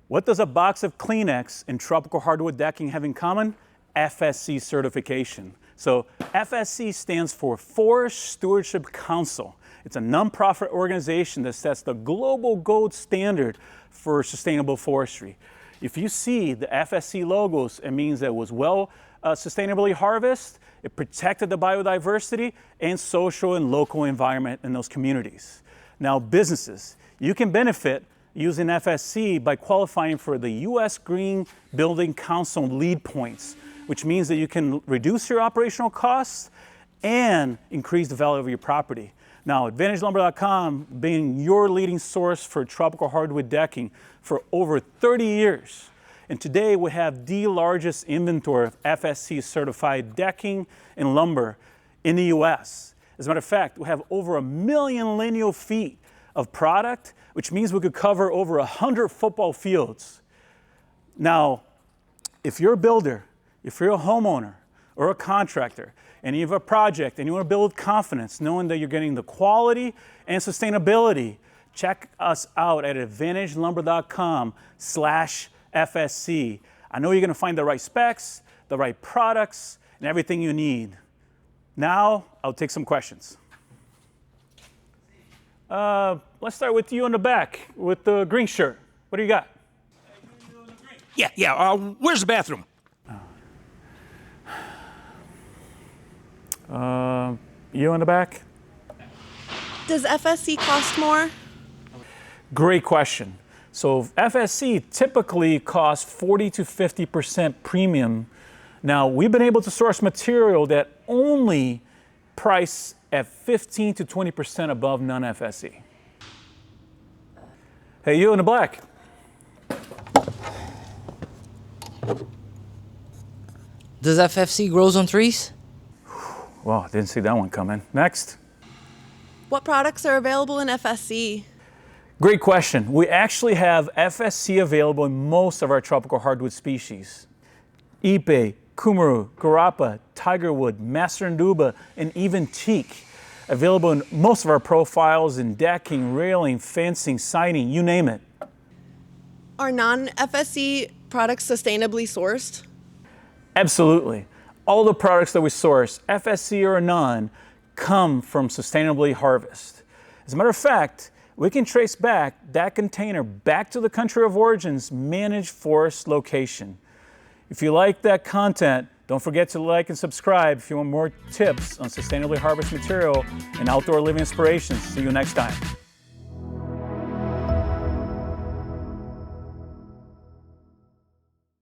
What does a box of Kleenex and tropical hardwood decking have in common? FSC certification. So FSC stands for Forest Stewardship Council. It's a nonprofit organization that sets the global gold standard for sustainable forestry. If you see the FSC logos, it means that it was sustainably harvested, it protected the biodiversity and social and local environment in those communities. Now businesses, you can benefit using FSC by qualifying for the U.S. Green Building Council LEED points, which means that you can reduce your operational costs and increase the value of your property. Now, AdvantageLumber.com being your leading source for tropical hardwood decking for over 30 years. And today we have the largest inventory of FSC certified decking and lumber in the US. As a matter of fact, we have over 1 million lineal feet of product, which means we could cover over 100 football fields. Now, if you're a builder, if you're a homeowner or a contractor, and you have a project and you want to build confidence knowing that you're getting the quality and sustainability, check us out at AdvantageLumber.com/FSC. I know you're going to find the right specs, the right products, and everything you need. Now, I'll take some questions. Let's start with you in the back with the green shirt. What do you got? Yeah. Where's the bathroom? You in the back? Does FSC cost more? Great question. So FSC typically costs 40 to 50% premium. Now, we've been able to source material that only price at 15 to 20% above non-FSC. Hey, you in the black. Does FSC grows on trees? Well, I didn't see that one coming. Next. What products are available in FSC? Great question. We actually have FSC available in most of our tropical hardwood species. Ipe, Kumaro, Garapa, Tigerwood, Masaranduba, and even teak. Available in most of our profiles in decking, railing, fencing, siding, you name it. Are non-FSC products sustainably sourced? Absolutely. All the products that we source, FSC or non, come from sustainably harvested. As a matter of fact, we can trace back that container back to the country of origin's managed forest location. If you like that content, don't forget to like and subscribe if you want more tips on sustainably harvested material and outdoor living inspirations. See you next time.